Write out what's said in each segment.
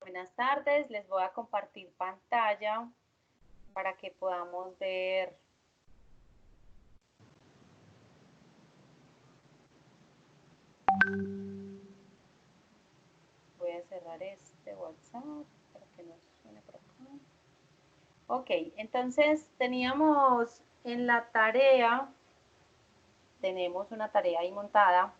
Buenas tardes, les voy a compartir pantalla para que podamos ver. Voy a cerrar este WhatsApp para que no suene por acá. Ok, entonces teníamos en la tarea, tenemos una tarea ahí montada,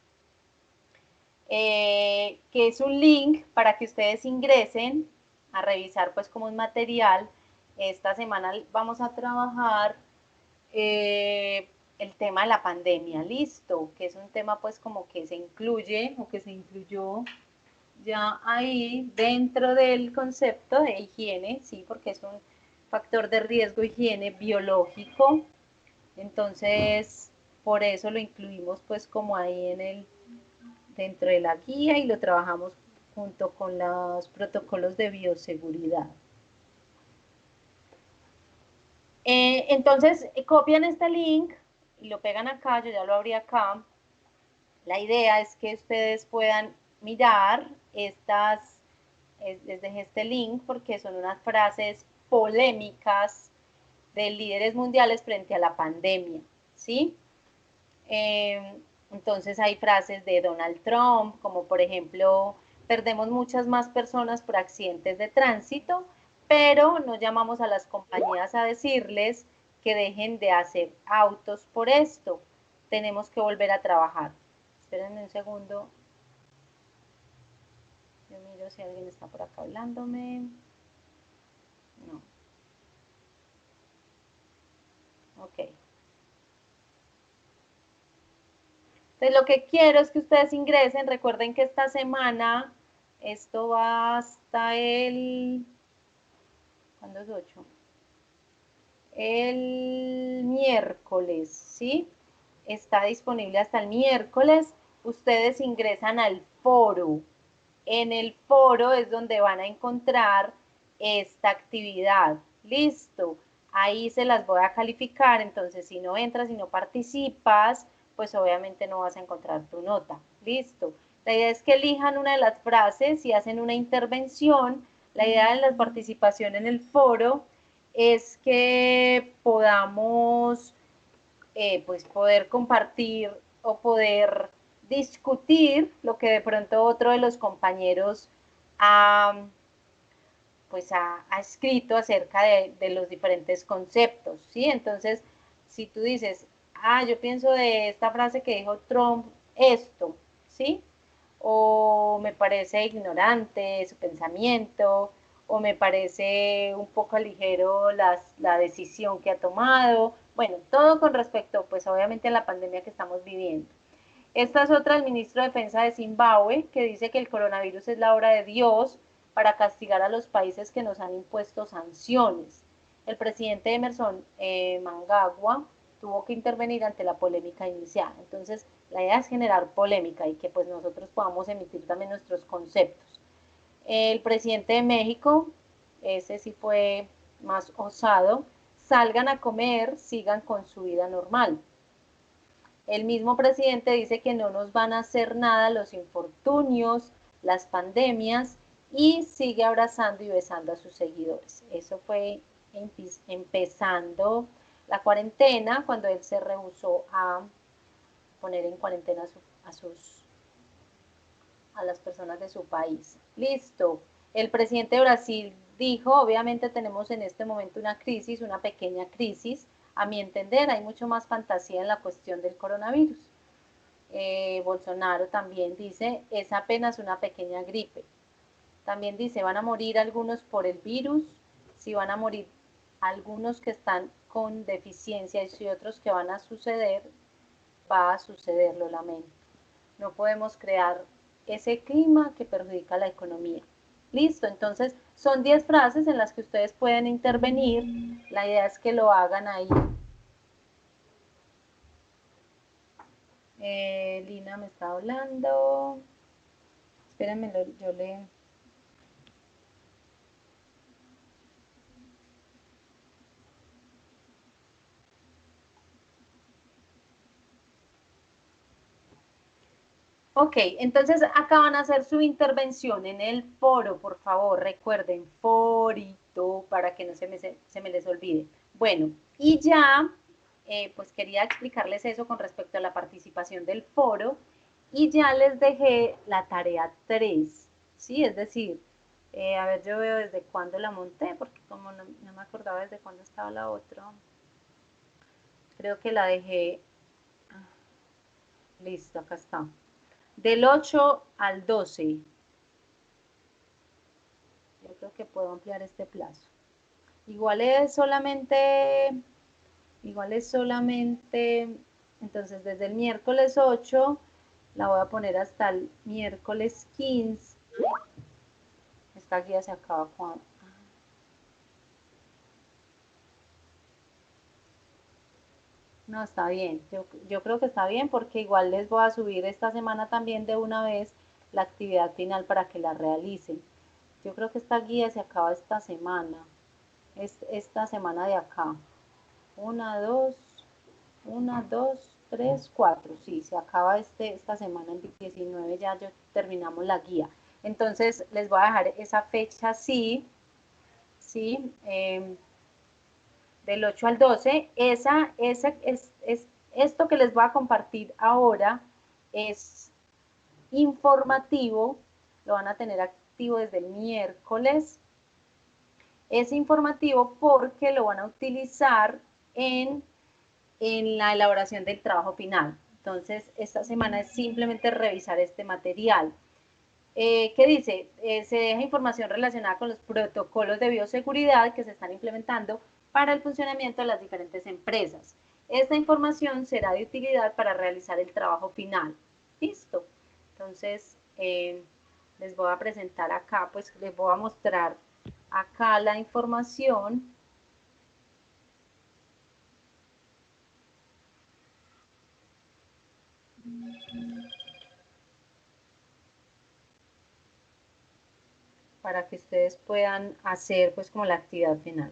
que es un link para que ustedes ingresen a revisar pues como un material. Esta semana vamos a trabajar el tema de la pandemia, listo, que es un tema pues como que se incluye o que se incluyó ya ahí dentro del concepto de higiene, sí, porque es un factor de riesgo higiene biológico, entonces por eso lo incluimos pues como ahí dentro de la guía y lo trabajamos junto con los protocolos de bioseguridad. Entonces copian este link y lo pegan acá, yo ya lo abrí acá. La idea es que ustedes puedan mirar les dejé este link porque son unas frases polémicas de líderes mundiales frente a la pandemia, ¿sí? Entonces hay frases de Donald Trump, como por ejemplo, perdemos muchas más personas por accidentes de tránsito, pero no llamamos a las compañías a decirles que dejen de hacer autos por esto. Tenemos que volver a trabajar. Espérenme un segundo. Yo miro si alguien está por acá hablándome. No. Ok. Entonces lo que quiero es que ustedes ingresen. Recuerden que esta semana, esto va hasta el... ¿Cuándo es 8? El miércoles, ¿sí? Está disponible hasta el miércoles. Ustedes ingresan al foro. En el foro es donde van a encontrar esta actividad. Listo. Ahí se las voy a calificar. Entonces, si no entras, si no participas, pues obviamente no vas a encontrar tu nota. Listo. La idea es que elijan una de las frases y hacen una intervención. La idea de la participación en el foro es que podamos pues poder compartir o poder discutir lo que de pronto otro de los compañeros ha, pues ha escrito acerca de los diferentes conceptos, ¿sí? Entonces, si tú dices, yo pienso de esta frase que dijo Trump esto, ¿sí? O me parece ignorante su pensamiento, o me parece un poco ligero la decisión que ha tomado. Bueno, todo con respecto, pues obviamente a la pandemia que estamos viviendo. Esta es otra del ministro de Defensa de Zimbabue, que dice que el coronavirus es la obra de Dios para castigar a los países que nos han impuesto sanciones. El presidente Emerson Mnangagwa tuvo que intervenir ante la polémica inicial. Entonces, la idea es generar polémica y que pues nosotros podamos emitir también nuestros conceptos. El presidente de México, ese sí fue más osado, salgan a comer, sigan con su vida normal. El mismo presidente dice que no nos van a hacer nada los infortunios, las pandemias y sigue abrazando y besando a sus seguidores. Eso fue empezando la cuarentena cuando él se rehusó a poner en cuarentena a las personas de su país. Listo. El presidente de Brasil dijo, obviamente tenemos en este momento una crisis, una pequeña crisis. A mi entender, hay mucho más fantasía en la cuestión del coronavirus. Bolsonaro también dice, es apenas una pequeña gripe. También dice, van a morir algunos por el virus, si van a morir algunos que están con deficiencia y si otros que van a suceder, va a suceder, lo lamento. No podemos crear ese clima que perjudica la economía. Listo, entonces son 10 frases en las que ustedes pueden intervenir. La idea es que lo hagan ahí. Lina me está hablando. Espérenme, yo le... Ok, entonces acá van a hacer su intervención en el foro, por favor, recuerden, forito, para que no se me les olvide. Bueno, y ya, pues quería explicarles eso con respecto a la participación del foro, y ya les dejé la tarea 3, ¿sí? Es decir, a ver, yo veo desde cuándo la monté, porque como no me acordaba desde cuándo estaba la otra, creo que la dejé, listo, acá está. Del 8 al 12. Yo creo que puedo ampliar este plazo. Igual es solamente, igual es solamente, entonces desde el miércoles 8 la voy a poner hasta el miércoles 15. Esta guía se acaba cuando. No, está bien. Yo creo que está bien porque igual les voy a subir esta semana también de una vez la actividad final para que la realicen. Yo creo que esta guía se acaba esta semana. Es esta semana de acá. Una, dos, una, dos, tres, cuatro. Sí, se acaba esta semana el 19, ya terminamos la guía. Entonces les voy a dejar esa fecha así, ¿sí? Del 8 al 12. Esto que les voy a compartir ahora es informativo, lo van a tener activo desde el miércoles. Es informativo porque lo van a utilizar en la elaboración del trabajo final. Entonces, esta semana es simplemente revisar este material. ¿Qué dice? Se deja información relacionada con los protocolos de bioseguridad que se están implementando para el funcionamiento de las diferentes empresas. Esta información será de utilidad para realizar el trabajo final. Listo. Entonces, les voy a presentar acá, pues les voy a mostrar acá la información. Para que ustedes puedan hacer pues como la actividad final.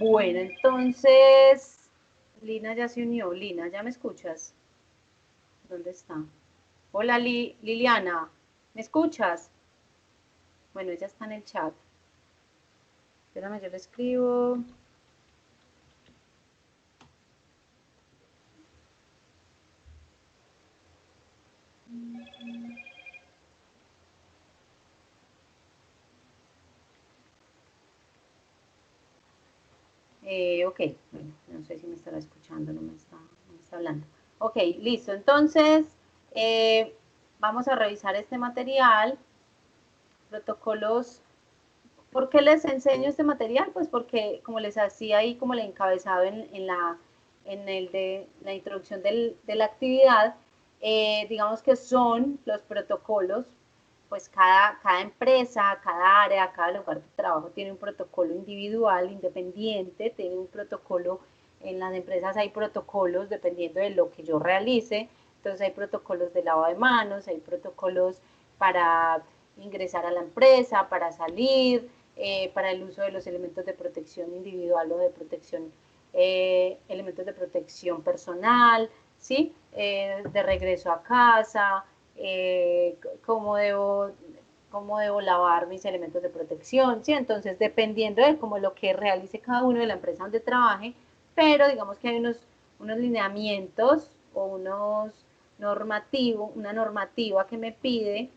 Bueno, entonces, Lina ya se unió. Lina, ¿ya me escuchas? ¿Dónde está? Hola Liliana, ¿me escuchas? Bueno, ella está en el chat. Espérame, yo le escribo. Ok, bueno, no sé si me estará escuchando, no me está hablando. Ok, listo. Entonces, eh, vamos a revisar este material, protocolos. ¿Por qué les enseño este material? Pues porque, como les hacía ahí, como el encabezado en la introducción de la actividad, digamos que son los protocolos, pues cada empresa, cada área, cada lugar de trabajo tiene un protocolo individual, independiente, tiene un protocolo, en las empresas hay protocolos dependiendo de lo que yo realice, entonces hay protocolos de lavado de manos, hay protocolos para ingresar a la empresa, para salir, para el uso de los elementos de protección individual o de protección, elementos de protección personal, ¿sí? De regreso a casa, cómo cómo debo lavar mis elementos de protección, ¿sí? Entonces, dependiendo de como lo que realice cada uno de la empresa donde trabaje, pero digamos que hay unos lineamientos o una normativa que me pide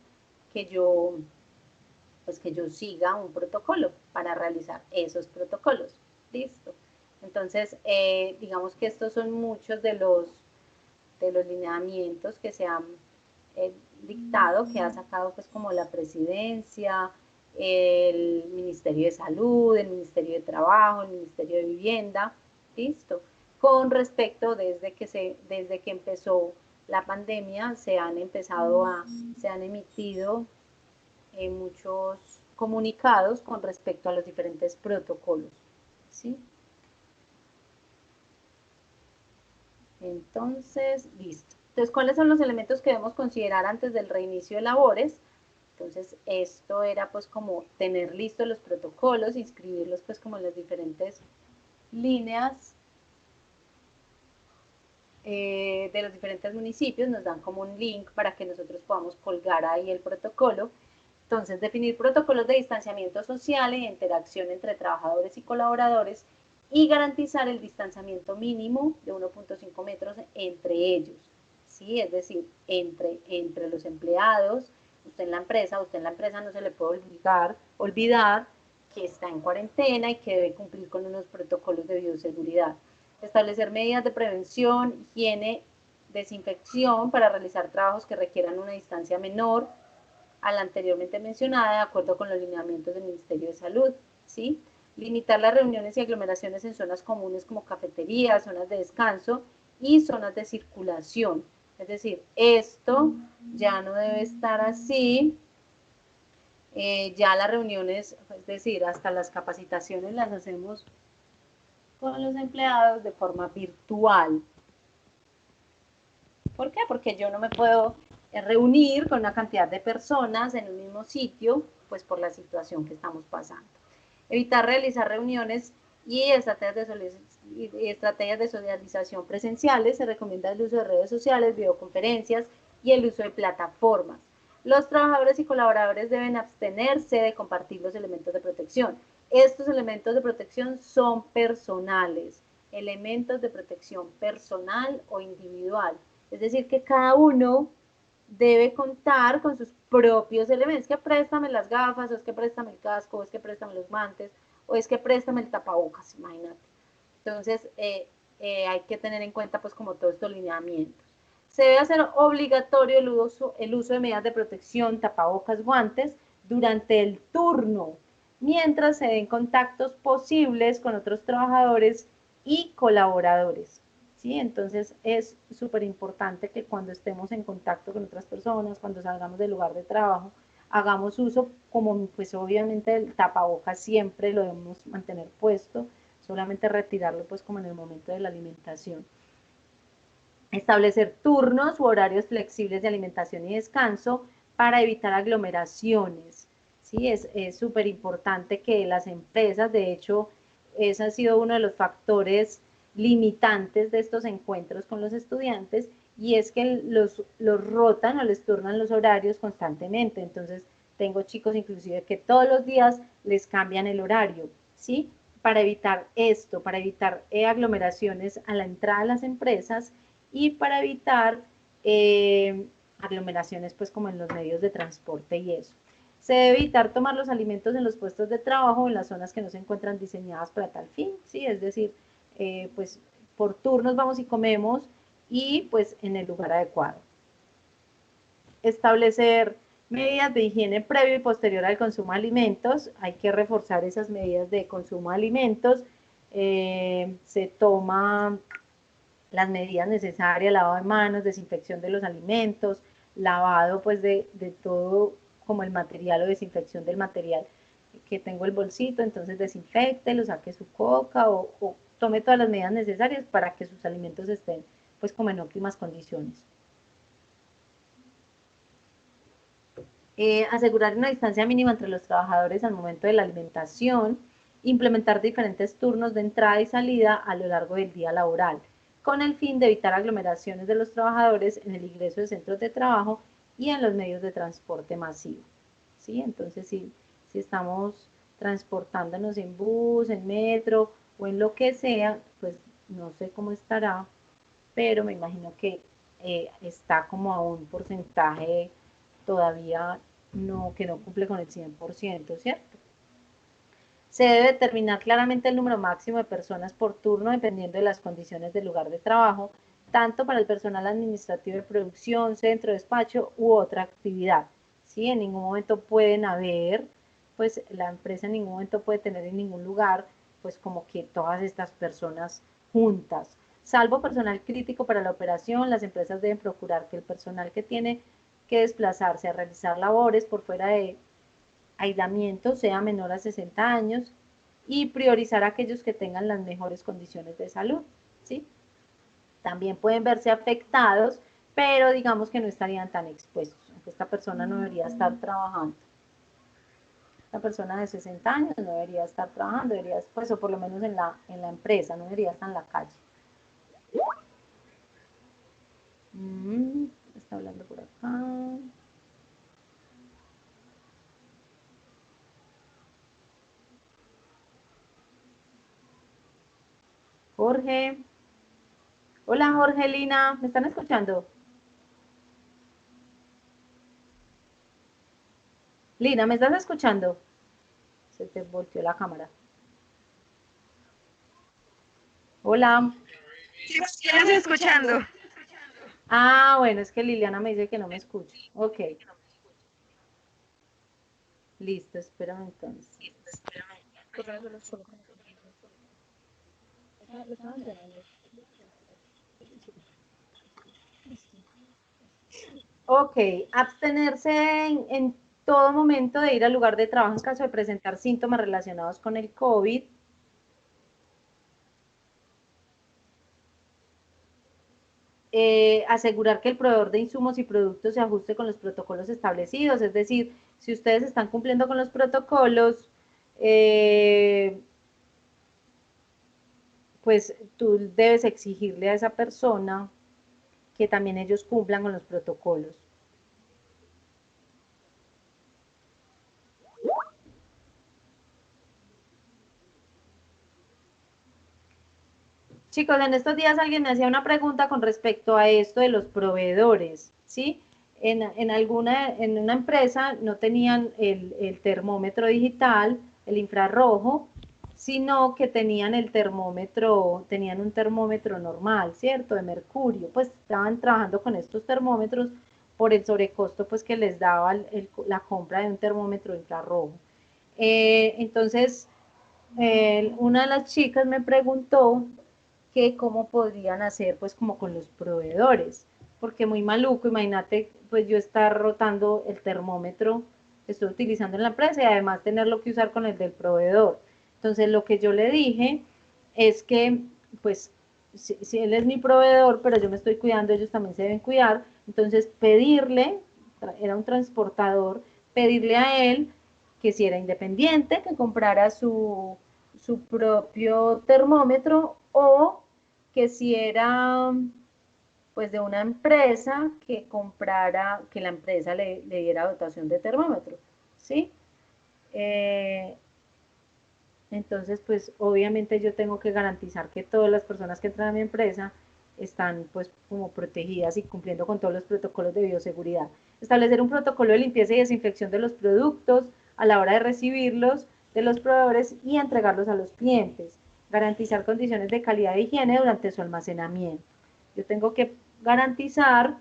que que yo siga un protocolo para realizar esos protocolos. Listo. Entonces, digamos que estos son muchos de los lineamientos que se han dictado, que ha sacado pues como la presidencia, el Ministerio de Salud, el Ministerio de Trabajo, el Ministerio de Vivienda, listo. Con respecto desde que empezó la pandemia, se han emitido muchos comunicados con respecto a los diferentes protocolos, ¿sí? Entonces, listo. Entonces, ¿cuáles son los elementos que debemos considerar antes del reinicio de labores? Entonces, esto era pues como tener listos los protocolos, inscribirlos pues como en las diferentes líneas de los diferentes municipios, nos dan como un link para que nosotros podamos colgar ahí el protocolo. Entonces, definir protocolos de distanciamiento social e interacción entre trabajadores y colaboradores y garantizar el distanciamiento mínimo de 1.5 metros entre ellos, ¿sí? Es decir, entre los empleados, usted en la empresa no se le puede olvidar que está en cuarentena y que debe cumplir con unos protocolos de bioseguridad. Establecer medidas de prevención, higiene, desinfección para realizar trabajos que requieran una distancia menor a la anteriormente mencionada, de acuerdo con los lineamientos del Ministerio de Salud, ¿sí? Limitar las reuniones y aglomeraciones en zonas comunes como cafeterías, zonas de descanso y zonas de circulación. Es decir, esto ya no debe estar así, ya las reuniones, es decir, hasta las capacitaciones las hacemos con los empleados de forma virtual. ¿Por qué? Porque yo no me puedo reunir con una cantidad de personas en un mismo sitio, pues por la situación que estamos pasando. Evitar realizar reuniones y estrategias de socialización presenciales. Se recomienda el uso de redes sociales, videoconferencias y el uso de plataformas. Los trabajadores y colaboradores deben abstenerse de compartir los elementos de protección. Estos elementos de protección son personales, elementos de protección personal o individual. Es decir, que cada uno debe contar con sus propios elementos. Es que préstame las gafas, o es que préstame el casco, o es que préstame los guantes, o es que préstame el tapabocas, imagínate. Entonces, hay que tener en cuenta pues como todos estos lineamientos. Se debe hacer obligatorio el uso de medidas de protección, tapabocas, guantes, durante el turno, mientras se den contactos posibles con otros trabajadores y colaboradores. ¿Sí? Entonces es súper importante que cuando estemos en contacto con otras personas, cuando salgamos del lugar de trabajo, hagamos uso, como pues obviamente el tapabocas siempre lo debemos mantener puesto, solamente retirarlo pues como en el momento de la alimentación. Establecer turnos u horarios flexibles de alimentación y descanso para evitar aglomeraciones. ¿Sí? Es súper importante que las empresas, de hecho, ese ha sido uno de los factores limitantes de estos encuentros con los estudiantes, y es que los rotan o les turnan los horarios constantemente. Entonces, tengo chicos inclusive que todos los días les cambian el horario, ¿sí? Para evitar esto, para evitar aglomeraciones a la entrada de las empresas y para evitar aglomeraciones pues como en los medios de transporte y eso. Se debe evitar tomar los alimentos en los puestos de trabajo o en las zonas que no se encuentran diseñadas para tal fin, ¿sí? Es decir, pues por turnos vamos y comemos y pues en el lugar adecuado. Establecer medidas de higiene previo y posterior al consumo de alimentos. Hay que reforzar esas medidas de consumo de alimentos. Se toma las medidas necesarias, lavado de manos, desinfección de los alimentos, lavado pues de todo como el material o desinfección del material que tengo el bolsito, entonces desinfecte, lo saque su coca o tome todas las medidas necesarias para que sus alimentos estén pues como en óptimas condiciones. Asegurar una distancia mínima entre los trabajadores al momento de la alimentación, implementar diferentes turnos de entrada y salida a lo largo del día laboral, con el fin de evitar aglomeraciones de los trabajadores en el ingreso de centros de trabajo y en los medios de transporte masivo. ¿Sí? Entonces, si estamos transportándonos en bus, en metro o en lo que sea, pues no sé cómo estará, pero me imagino que está como a un porcentaje todavía que no cumple con el 100%, ¿cierto? Se debe determinar claramente el número máximo de personas por turno dependiendo de las condiciones del lugar de trabajo, tanto para el personal administrativo de producción, centro, despacho u otra actividad. ¿Sí? En ningún momento pueden haber, pues la empresa en ningún momento puede tener en ningún lugar, pues como que todas estas personas juntas. Salvo personal crítico para la operación, las empresas deben procurar que el personal que tiene que desplazarse a realizar labores por fuera de aislamiento sea menor a 60 años y priorizar a aquellos que tengan las mejores condiciones de salud, ¿sí? También pueden verse afectados, pero digamos que no estarían tan expuestos. esta persona no debería estar trabajando. Esta persona de 60 años no debería estar trabajando, debería, pues, o por lo menos en la empresa, no debería estar en la calle. Está hablando por acá. Jorge. Hola Jorge, Lina, ¿me están escuchando? Lina, ¿me estás escuchando? Se te volteó la cámara. Hola. Sí, sí, la estoy escuchando. Ah, bueno, es que Liliana me dice que no me escucha. Ok, listo, espérame entonces. Ok, abstenerse en todo momento de ir al lugar de trabajo en caso de presentar síntomas relacionados con el COVID. Asegurar que el proveedor de insumos y productos se ajuste con los protocolos establecidos, es decir, si ustedes están cumpliendo con los protocolos, pues tú debes exigirle a esa persona que también ellos cumplan con los protocolos. Chicos, en estos días alguien me hacía una pregunta con respecto a esto de los proveedores, ¿sí? En una empresa no tenían el termómetro digital, el infrarrojo, sino que tenían el termómetro, tenían un termómetro normal, ¿cierto? De mercurio, pues estaban trabajando con estos termómetros por el sobrecosto pues que les daba la compra de un termómetro infrarrojo. Entonces, una de las chicas me preguntó que cómo podrían hacer pues como con los proveedores, porque muy maluco, imagínate pues yo estar rotando el termómetro que estoy utilizando en la empresa y además tenerlo que usar con el del proveedor. Entonces lo que yo le dije es que pues si él es mi proveedor, pero yo me estoy cuidando, ellos también se deben cuidar, entonces pedirle, era un transportador, pedirle a él que si era independiente, que comprara su propio termómetro o que si era pues de una empresa que comprara, que la empresa le diera dotación de termómetro, ¿sí? Eh, entonces, pues obviamente yo tengo que garantizar que todas las personas que entran a mi empresa están pues como protegidas y cumpliendo con todos los protocolos de bioseguridad. Establecer un protocolo de limpieza y desinfección de los productos a la hora de recibirlos de los proveedores y entregarlos a los clientes. Garantizar condiciones de calidad e higiene durante su almacenamiento. Yo tengo que garantizar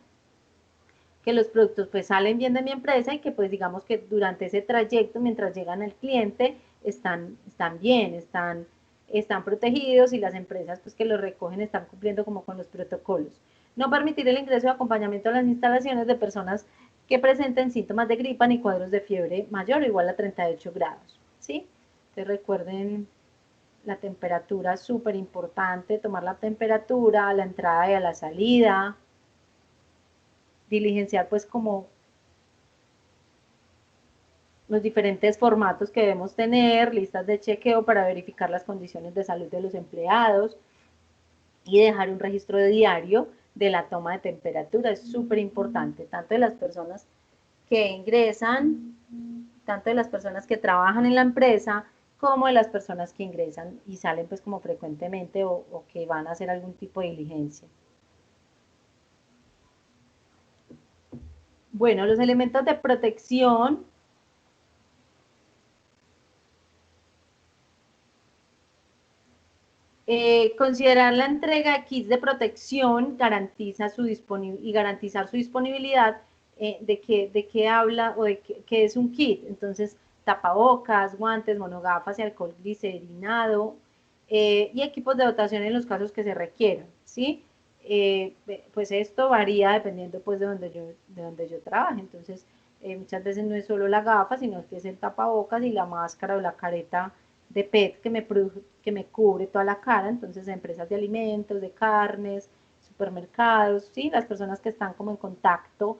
que los productos pues salen bien de mi empresa y que pues digamos que durante ese trayecto, mientras llegan al cliente, están bien, están protegidos y las empresas pues que los recogen están cumpliendo como con los protocolos. No permitir el ingreso de acompañamiento a las instalaciones de personas que presenten síntomas de gripa ni cuadros de fiebre mayor o igual a 38 grados, ¿sí? Entonces recuerden la temperatura, súper importante, tomar la temperatura a la entrada y a la salida, diligenciar pues como los diferentes formatos que debemos tener, listas de chequeo para verificar las condiciones de salud de los empleados y dejar un registro diario de la toma de temperatura. Es súper importante, tanto de las personas que ingresan, tanto de las personas que trabajan en la empresa, como de las personas que ingresan y salen pues como frecuentemente o que van a hacer algún tipo de diligencia. Bueno, los elementos de protección. Considerar la entrega de kits de protección garantiza su y garantizar su disponibilidad de qué habla o de qué es un kit. Entonces, tapabocas, guantes, monogafas y alcohol glicerinado y equipos de dotación en los casos que se requieran, ¿sí? Pues esto varía dependiendo pues de donde yo trabaje. Entonces, muchas veces no es solo la gafa, sino que es el tapabocas y la máscara o la careta de PET que me cubre toda la cara, entonces empresas de alimentos, de carnes, supermercados, ¿sí? Las personas que están como en contacto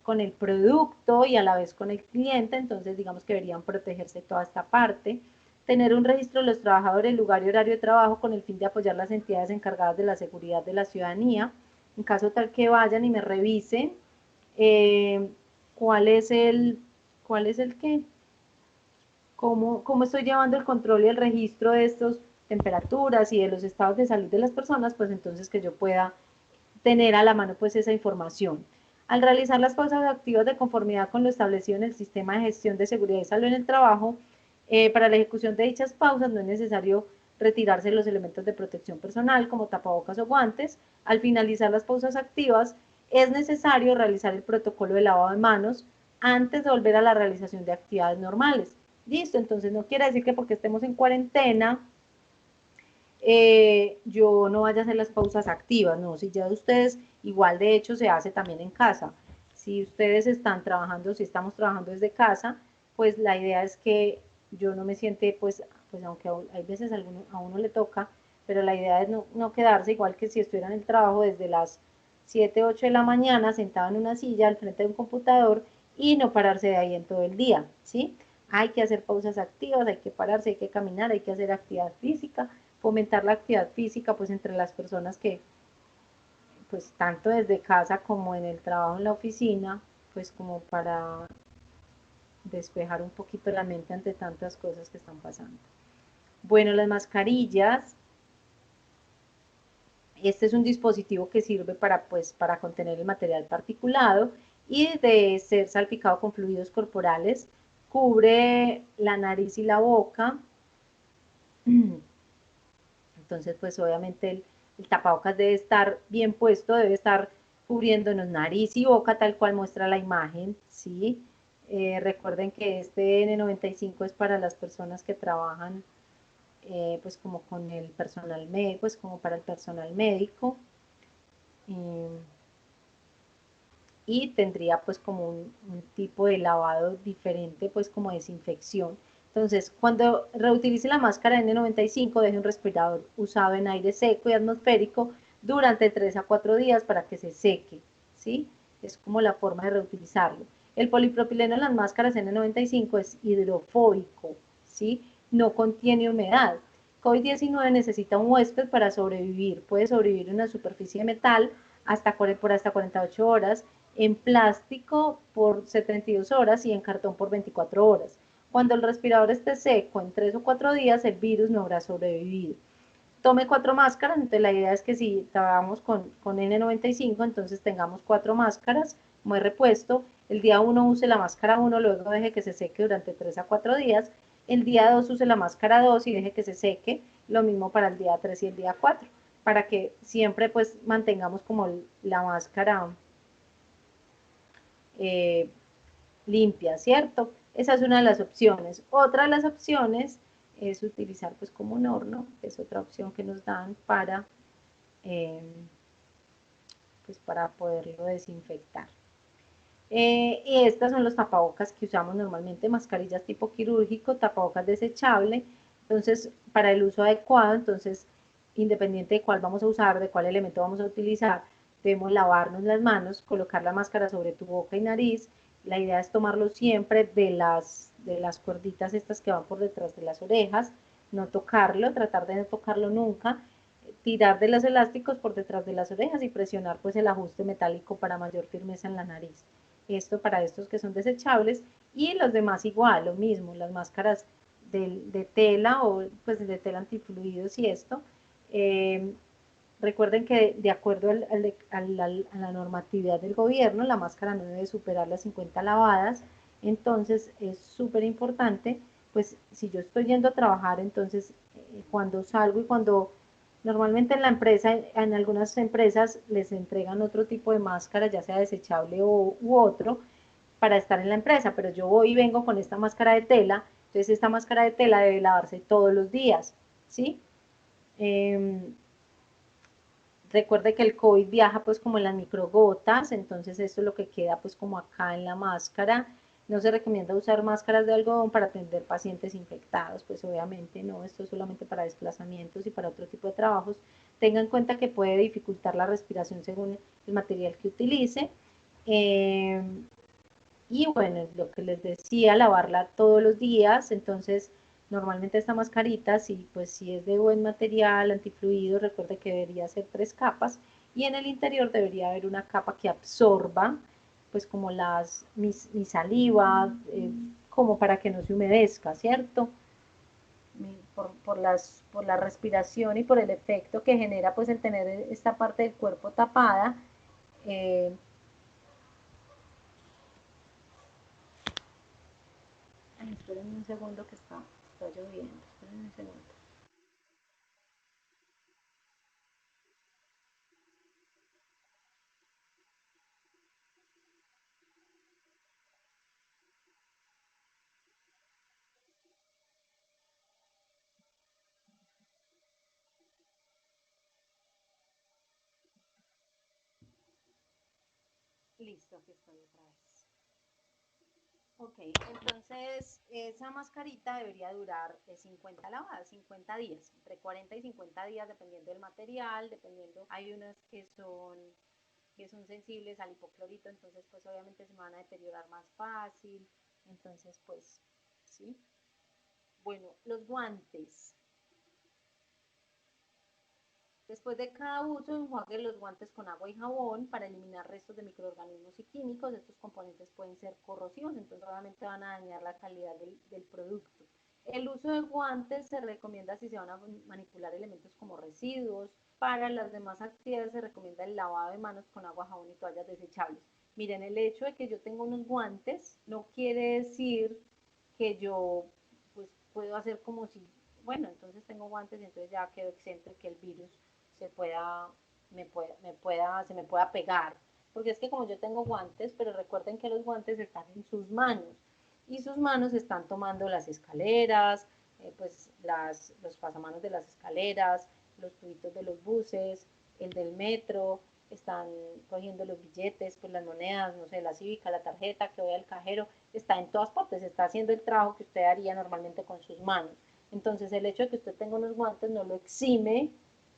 con el producto y a la vez con el cliente, entonces digamos que deberían protegerse toda esta parte. Tener un registro de los trabajadores, lugar y horario de trabajo con el fin de apoyar las entidades encargadas de la seguridad de la ciudadanía. En caso tal que vayan y me revisen eh, cuál es el qué, cómo estoy llevando el control y el registro de estas temperaturas y de los estados de salud de las personas, pues entonces que yo pueda tener a la mano pues esa información. Al realizar las pausas activas de conformidad con lo establecido en el sistema de gestión de seguridad y salud en el trabajo, para la ejecución de dichas pausas no es necesario retirarse los elementos de protección personal como tapabocas o guantes. Al finalizar las pausas activas, es necesario realizar el protocolo de lavado de manos antes de volver a la realización de actividades normales. Listo, entonces no quiere decir que porque estemos en cuarentena yo no vaya a hacer las pausas activas, no, si ya ustedes, igual de hecho se hace también en casa, si ustedes están trabajando, si estamos trabajando desde casa, pues la idea es que yo no me siente, pues aunque hay veces a uno le toca, pero la idea es no quedarse igual que si estuviera en el trabajo desde las 7 8 de la mañana, sentado en una silla al frente de un computador y no pararse de ahí en todo el día, ¿sí? Hay que hacer pausas activas, hay que pararse, hay que caminar, hay que hacer actividad física, fomentar la actividad física pues entre las personas que pues tanto desde casa como en el trabajo en la oficina, pues como para despejar un poquito la mente ante tantas cosas que están pasando. Bueno, las mascarillas, este es un dispositivo que sirve para contener el material particulado y de ser salpicado con fluidos corporales, cubre la nariz y la boca. Entonces, pues obviamente el tapabocas debe estar bien puesto, debe estar cubriéndonos nariz y boca, tal cual muestra la imagen, ¿sí? Recuerden que este N95 es para las personas que trabajan, pues como con el personal médico, pues como para el personal médico. Eh, y tendría pues como un tipo de lavado diferente, pues como desinfección. Entonces, cuando reutilice la máscara N95, deje un respirador usado en aire seco y atmosférico durante 3 a 4 días para que se seque, ¿sí? Es como la forma de reutilizarlo. El polipropileno en las máscaras N95 es hidrofóbico, ¿sí? No contiene humedad. COVID-19 necesita un huésped para sobrevivir. Puede sobrevivir en una superficie de metal por hasta 48 horas, en plástico por 72 horas y en cartón por 24 horas. Cuando el respirador esté seco en 3 o 4 días, el virus no habrá sobrevivido. Tome 4 máscaras, entonces la idea es que si trabajamos con N95, entonces tengamos 4 máscaras como de repuesto. El día 1 use la máscara 1, luego deje que se seque durante 3 a 4 días. El día 2 use la máscara 2 y deje que se seque. Lo mismo para el día 3 y el día 4, para que siempre pues mantengamos como la máscara eh, limpia, ¿cierto? Esa es una de las opciones. Otra de las opciones es utilizar pues como un horno, que es otra opción que nos dan eh, pues para poderlo desinfectar. Y estas son los tapabocas que usamos normalmente, mascarillas tipo quirúrgico, tapabocas desechable. Entonces, para el uso adecuado, entonces, independiente de cuál vamos a usar, de cuál elemento vamos a utilizar, debemos lavarnos las manos, colocar la máscara sobre tu boca y nariz. La idea es tomarlo siempre de las cuerditas estas que van por detrás de las orejas, no tocarlo, tratar de no tocarlo nunca, tirar de los elásticos por detrás de las orejas y presionar pues el ajuste metálico para mayor firmeza en la nariz. Esto para estos que son desechables y los demás igual, lo mismo, las máscaras de tela o pues de tela antifluidos y esto. Eh, Recuerden que de acuerdo a la normatividad del gobierno, la máscara no debe superar las 50 lavadas, entonces es súper importante, pues si yo estoy yendo a trabajar, entonces cuando salgo y cuando normalmente en la empresa, en algunas empresas les entregan otro tipo de máscara, ya sea desechable u otro, para estar en la empresa, pero yo voy y vengo con esta máscara de tela, entonces esta máscara de tela debe lavarse todos los días, ¿sí? Eh, Recuerde que el COVID viaja pues como en las microgotas, entonces esto es lo que queda pues como acá en la máscara. No se recomienda usar máscaras de algodón para atender pacientes infectados, pues obviamente no, esto es solamente para desplazamientos y para otro tipo de trabajos. Tenga en cuenta que puede dificultar la respiración según el material que utilice. Y bueno, lo que les decía, lavarla todos los días. Entonces normalmente esta mascarita, si, pues, si es de buen material, antifluido, recuerde que debería ser 3 capas, y en el interior debería haber una capa que absorba, pues como mi saliva, como para que no se humedezca, ¿cierto? Por la respiración y por el efecto que genera pues el tener esta parte del cuerpo tapada. eh, Esperen un segundo que está lloviendo, esperen un segundo. Listo, aquí estoy otra vez. Ok, entonces esa mascarita debería durar 50 lavadas, 50 días, entre 40 y 50 días dependiendo del material, dependiendo, hay unas que son sensibles al hipoclorito, entonces pues obviamente se van a deteriorar más fácil, entonces pues, ¿sí? Bueno, los guantes. Después de cada uso, enjuague los guantes con agua y jabón para eliminar restos de microorganismos y químicos. Estos componentes pueden ser corrosivos, entonces obviamente van a dañar la calidad del producto. El uso de guantes se recomienda si se van a manipular elementos como residuos. Para las demás actividades se recomienda el lavado de manos con agua, jabón y toallas desechables. Miren, el hecho de que yo tenga unos guantes no quiere decir que yo pues puedo hacer como si, bueno, entonces tengo guantes y entonces ya quedo exento de que el virus se pueda, se me pueda pegar. Porque es que como yo tengo guantes, pero recuerden que los guantes están en sus manos y sus manos están tomando las escaleras, pues los pasamanos de las escaleras, los tubitos de los buses, el del metro, están cogiendo los billetes, pues las monedas, no sé, la cívica, la tarjeta, que voy al cajero, está en todas partes, está haciendo el trabajo que usted haría normalmente con sus manos. Entonces el hecho de que usted tenga unos guantes no lo exime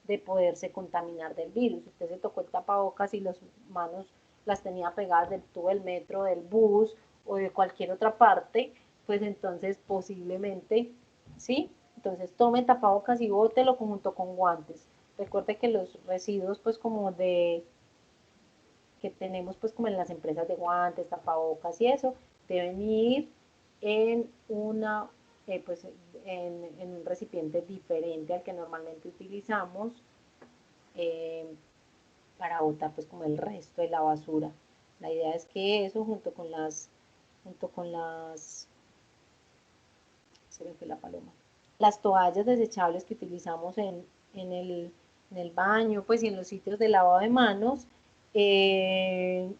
de poderse contaminar del virus. Usted se tocó el tapabocas y las manos las tenía pegadas del tubo del metro, del bus o de cualquier otra parte, pues entonces posiblemente, ¿sí? Entonces tome tapabocas y bótelo junto con guantes. Recuerde que los residuos, pues como de que tenemos pues como en las empresas de guantes, tapabocas y eso, deben ir en una pues en un recipiente diferente al que normalmente utilizamos, eh, para botar pues como el resto de la basura. La idea es que eso junto con se me fue la paloma, las toallas desechables que utilizamos en, el, en el baño, pues y en los sitios de lavado de manos, eh,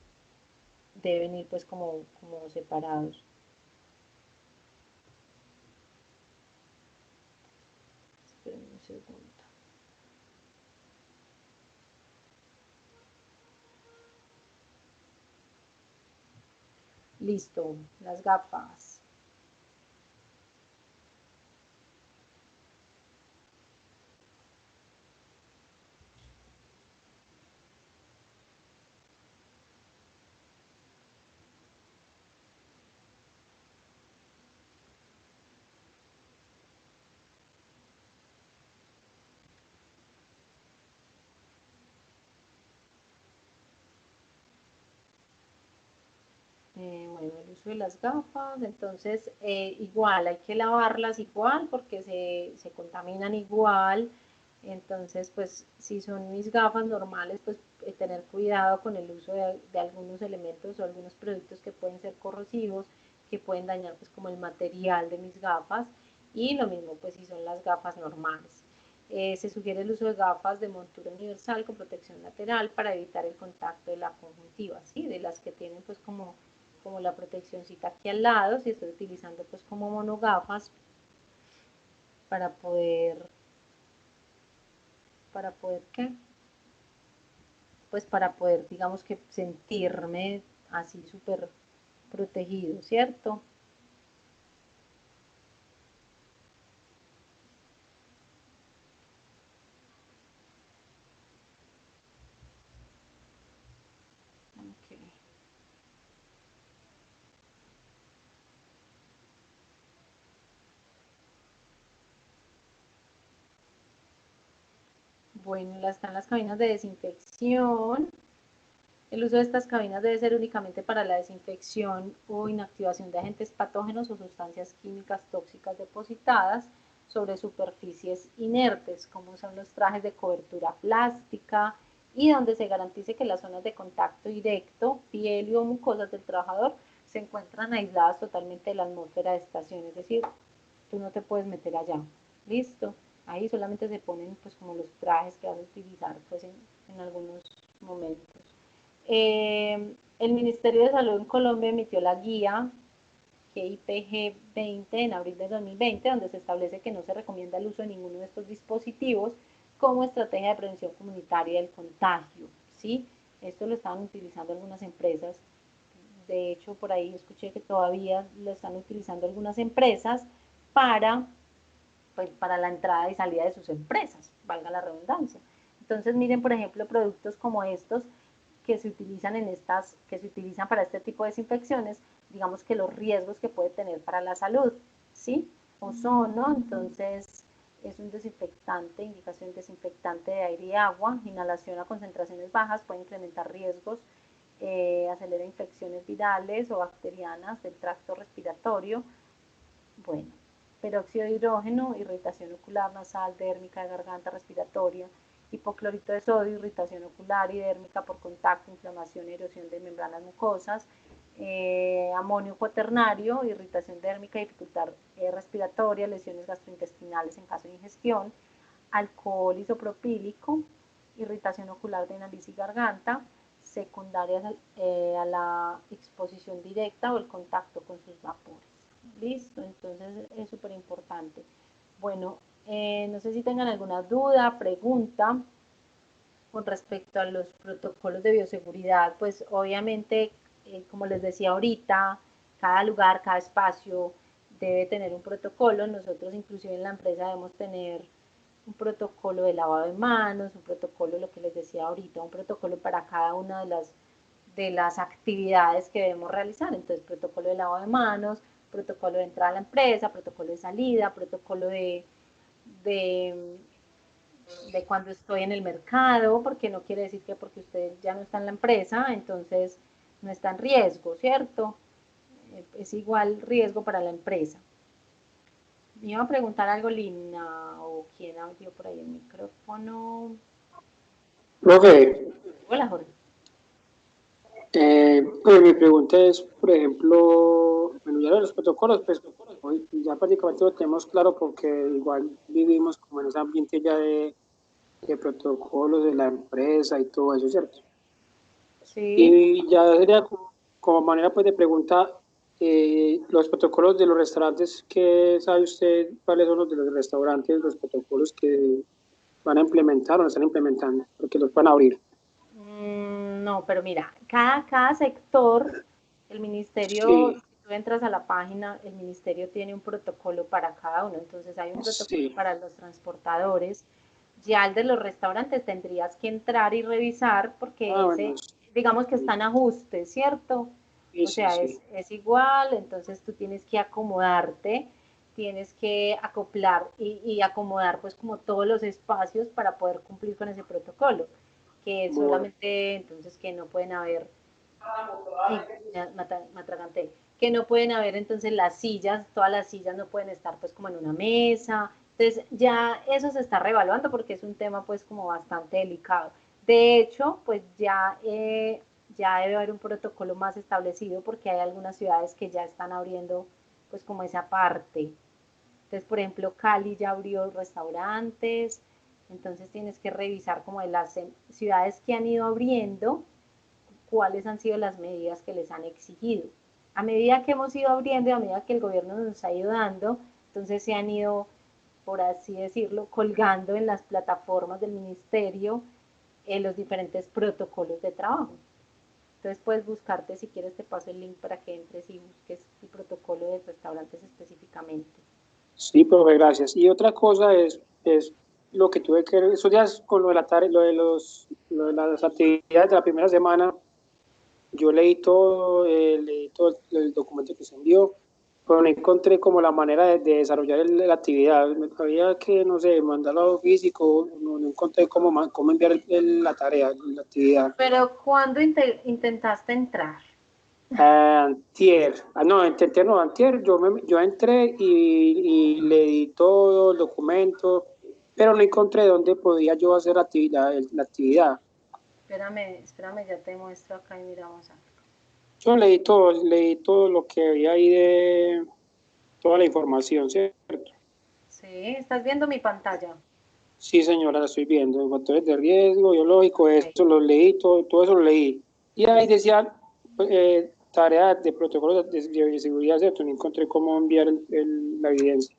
deben ir pues como separados. Esperen un segundo. Listo, las gafas. Bueno, el uso de las gafas, entonces igual hay que lavarlas igual porque se contaminan igual. Entonces, pues si son mis gafas normales, pues tener cuidado con el uso de algunos elementos o algunos productos que pueden ser corrosivos, que pueden dañar pues como el material de mis gafas. Y lo mismo pues si son las gafas normales. Se sugiere el uso de gafas de montura universal con protección lateral para evitar el contacto de la conjuntiva, ¿sí? De las que tienen pues como la proteccióncita aquí al lado, si estoy utilizando pues como monogafas para poder ¿qué? Pues para poder digamos que sentirme así súper protegido, ¿cierto? Okay. Bueno, están las cabinas de desinfección. El uso de estas cabinas debe ser únicamente para la desinfección o inactivación de agentes patógenos o sustancias químicas tóxicas depositadas sobre superficies inertes, como son los trajes de cobertura plástica, y donde se garantice que las zonas de contacto directo, piel o mucosas del trabajador, se encuentran aisladas totalmente de la atmósfera de estación, es decir, tú no te puedes meter allá, ¿listo? Ahí solamente se ponen pues como los trajes que vas a utilizar pues en algunos momentos. El Ministerio de Salud en Colombia emitió la guía GIPG 20 en abril de 2020, donde se establece que no se recomienda el uso de ninguno de estos dispositivos como estrategia de prevención comunitaria del contagio, ¿sí? Esto lo estaban utilizando algunas empresas, de hecho por ahí escuché que todavía lo están utilizando algunas empresas para, pues, para la entrada y salida de sus empresas, valga la redundancia. Entonces miren, por ejemplo, productos como estos que se utilizan para este tipo de desinfecciones, digamos que los riesgos que puede tener para la salud, ¿sí? Ozono, entonces es un desinfectante, indicación desinfectante de aire y agua, inhalación a concentraciones bajas puede incrementar riesgos, acelera infecciones virales o bacterianas del tracto respiratorio. Bueno, peróxido de hidrógeno, irritación ocular, nasal, dérmica, de garganta, respiratoria, hipoclorito de sodio, irritación ocular y dérmica por contacto, inflamación y erosión de membranas mucosas, amonio cuaternario, irritación dérmica, dificultad respiratoria, lesiones gastrointestinales en caso de ingestión, alcohol isopropílico, irritación ocular de nariz y garganta, secundarias a la exposición directa o el contacto con sus vapores. Listo, entonces es súper importante. Bueno, no sé si tengan alguna duda, pregunta con respecto a los protocolos de bioseguridad. Pues obviamente, como les decía ahorita, cada lugar, cada espacio debe tener un protocolo. Nosotros inclusive en la empresa debemos tener un protocolo de lavado de manos, un protocolo, lo que les decía ahorita, un protocolo para cada una de las actividades que debemos realizar. Entonces, protocolo de lavado de manos, protocolo de entrada a la empresa, protocolo de salida, protocolo de, de cuando estoy en el mercado, porque no quiere decir que porque usted ya no está en la empresa, entonces no está en riesgo, ¿cierto? Es igual riesgo para la empresa. Me iba a preguntar algo, Lina, o quién abrió por ahí el micrófono. Profe, Hola, Jorge. pues mi pregunta es, por ejemplo, bueno, ya de los protocolos, pues hoy ya prácticamente lo tenemos claro porque igual vivimos como en ese ambiente ya de protocolos de la empresa y todo eso, ¿cierto? Sí. Y ya sería como manera pues de pregunta, los protocolos de los restaurantes, ¿qué sabe usted cuáles son los de los restaurantes, los protocolos que van a implementar o están implementando, porque los van a abrir? No, pero mira, cada sector, el ministerio, Sí, si tú entras a la página, el ministerio tiene un protocolo para cada uno. Entonces hay un protocolo sí. para los transportadores. Ya el de los restaurantes tendrías que entrar y revisar porque Ah, bueno, ese, digamos que está en ajuste, ¿cierto? sí, O sí, sea, sí. es igual, entonces tú tienes que acomodarte, tienes que acoplar y acomodar pues como todos los espacios para poder cumplir con ese protocolo, que Bueno, solamente entonces que no pueden haber, ay, me atraganté, que no pueden haber entonces las sillas, todas las sillas no pueden estar pues como en una mesa, entonces ya eso se está reevaluando porque es un tema pues como bastante delicado. De hecho, pues ya debe haber un protocolo más establecido porque hay algunas ciudades que ya están abriendo pues como esa parte. Entonces, por ejemplo, Cali ya abrió restaurantes, entonces tienes que revisar como de las ciudades que han ido abriendo, cuáles han sido las medidas que les han exigido. A medida que hemos ido abriendo y a medida que el gobierno nos ha ido dando, entonces se han ido, por así decirlo, colgando en las plataformas del ministerio los diferentes protocolos de trabajo. Entonces puedes buscarte, si quieres te paso el link para que entres y busques el protocolo de restaurantes específicamente. sí, profe, gracias. Y otra cosa es lo que tuve que esos días con lo de la tarde, lo de las actividades de la primera semana, yo leí todo el documento que se envió pero no encontré como la manera de desarrollar la actividad. Había que, no sé, mandarlo físico, no encontré cómo enviar la tarea, la actividad. Pero ¿cuándo intentaste entrar? Antier, antier, yo entré y le di todo el documento, pero no encontré dónde podía yo hacer la actividad. Espérame, ya te muestro acá y miramos acá. Yo leí todo lo que había ahí de toda la información, ¿cierto? Sí, ¿estás viendo mi pantalla? Sí, señora, la estoy viendo. Factores de riesgo, biológico, eso lo leí, todo eso lo leí. Y ahí decía tareas de protocolo de seguridad, ¿cierto? No encontré cómo enviar la evidencia.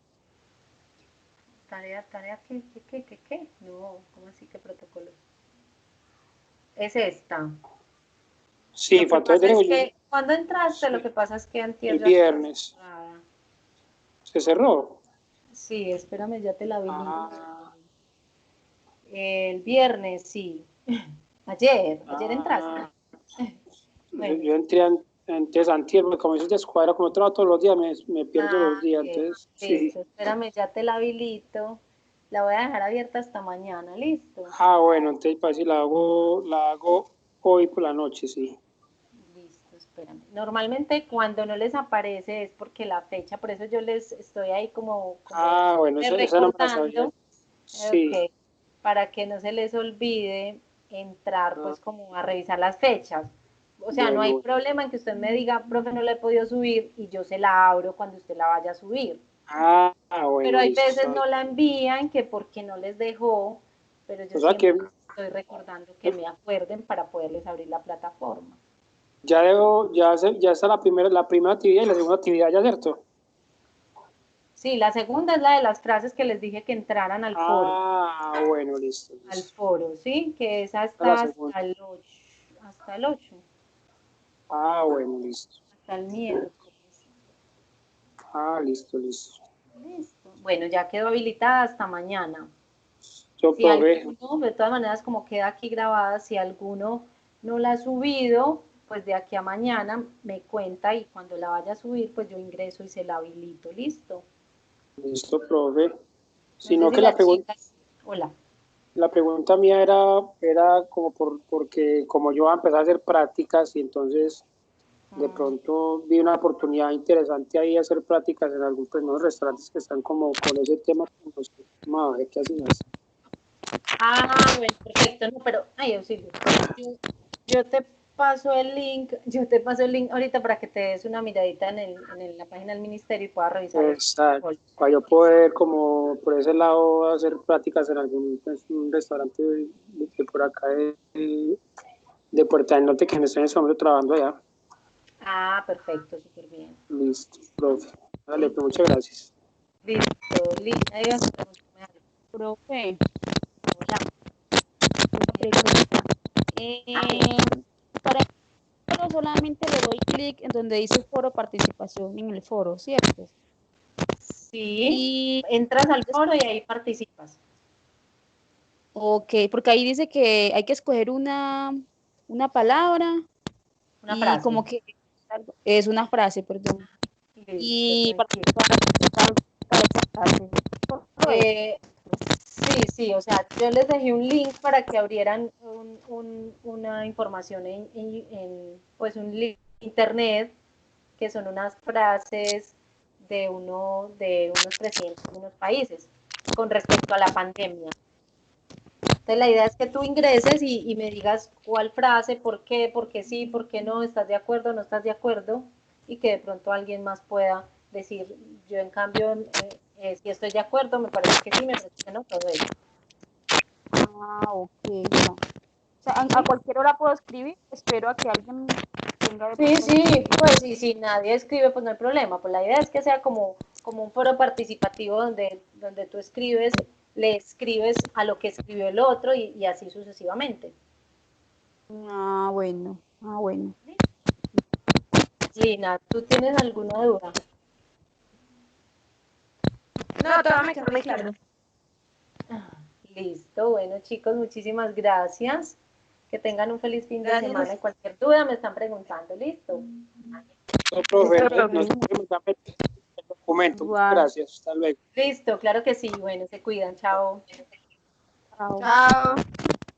Tarea, ¿qué? No, ¿cómo así que protocolo? Es esta. Sí, Lo que factores de pasa es riesgo. que cuando entraste, Sí, lo que pasa es que antier el ya estaba viernes. cerrada. ¿Se cerró? Sí, espérame, ya te la habilito. Ah, El viernes, sí. Ayer entraste. ah. Bueno, Yo entré antes, antier, porque como es de escuadra, como trabajo todos los días, me pierdo los días. ok, Entonces, sí. listo, espérame, ya te la habilito. La voy a dejar abierta hasta mañana, listo. Bueno, entonces para si la hago hoy por la noche, sí. Listo, espérame. Normalmente cuando no les aparece es porque la fecha, por eso yo les estoy ahí como Bueno, esa no me la sabía. recordando, Sí. ok, para que no se les olvide entrar Ah, pues como a revisar las fechas. O sea, no hay bueno. problema en que usted me diga, profe, no la he podido subir y yo se la abro cuando usted la vaya a subir. Pero Bueno, hay listo. veces no la envían que porque no les dejó, pero yo O sea que siempre estoy recordando que me acuerden para poderles abrir la plataforma. ya está la primera actividad y la segunda actividad, ¿ya cierto? Sí, la segunda es la de las frases que les dije que entraran Bueno, listo, al listo. foro, ¿sí? Que esa La está segunda. hasta el 8, Bueno, listo. hasta el miércoles. Listo, listo. Listo. Bueno, ya quedó habilitada hasta mañana. Yo Si probé. alguno, de todas maneras, como queda aquí grabada, si alguno no la ha subido, pues de aquí a mañana me cuenta y cuando la vaya a subir, pues yo ingreso y se la habilito. Listo. Listo, profe. No sé Sino si que la las pregunta. chicas. Hola. La pregunta mía era como porque como yo voy a empezar a hacer prácticas y entonces de Mm. pronto vi una oportunidad interesante ahí de hacer prácticas en algunos pues, restaurantes que están como con ese tema, pues, vamos a ver qué hacen así. Bueno, perfecto. No, pero, ay, auxilio. Yo, yo te paso el link ahorita para que te des una miradita en la página del ministerio y puedas revisar los Exacto, protocolos. para yo poder como por ese lado hacer prácticas en algún pues, un restaurante de por acá de Puerta del Norte que en este momento trabajando allá. Perfecto, súper bien. Listo, ¿No? profe. Dale, pues Listo, muchas gracias. listo. Ahí vas a preguntarme algo. Profe, Hola. una pregunta. Para el foro solamente le doy clic en donde dice foro participación en el foro, ¿cierto? Sí, Y entras al foro y ahí participas. ok, porque ahí dice que hay que escoger una palabra Una y frase. como que es una frase, perdón. Listo, Y tranquilo. participar para esa frase. Correcto. Eh, sí, o sea, yo les dejé un link para que abrieran una información pues un link de internet, que son unas frases de unos presidentes de unos países con respecto a la pandemia. Entonces la idea es que tú ingreses y me digas cuál frase, por qué sí, por qué no, estás de acuerdo, no estás de acuerdo, y que de pronto alguien más pueda decir, yo en cambio, si estoy de acuerdo, me parece que sí, me parece que no, todo eso. Ok, ya. O sea, a ¿Sí? cualquier hora puedo escribir, espero a que alguien tenga de Sí, pronto. sí, pues y si nadie escribe, pues no hay problema. Pues la idea es que sea como un foro participativo donde tú escribes, le escribes a lo que escribió el otro y así sucesivamente. Bueno, bueno. Lina, ¿tú tienes alguna duda? No, todo me quedó muy claro. Listo, bueno chicos, muchísimas gracias. Que tengan un feliz fin de semana y Gracias. cualquier duda me están preguntando. Listo. No, profe, Listo, profe. nos vemos. documento. Muchas Igual. gracias. Hasta luego. Listo, claro que sí. Bueno, se cuidan. Chao. Chao. Chao.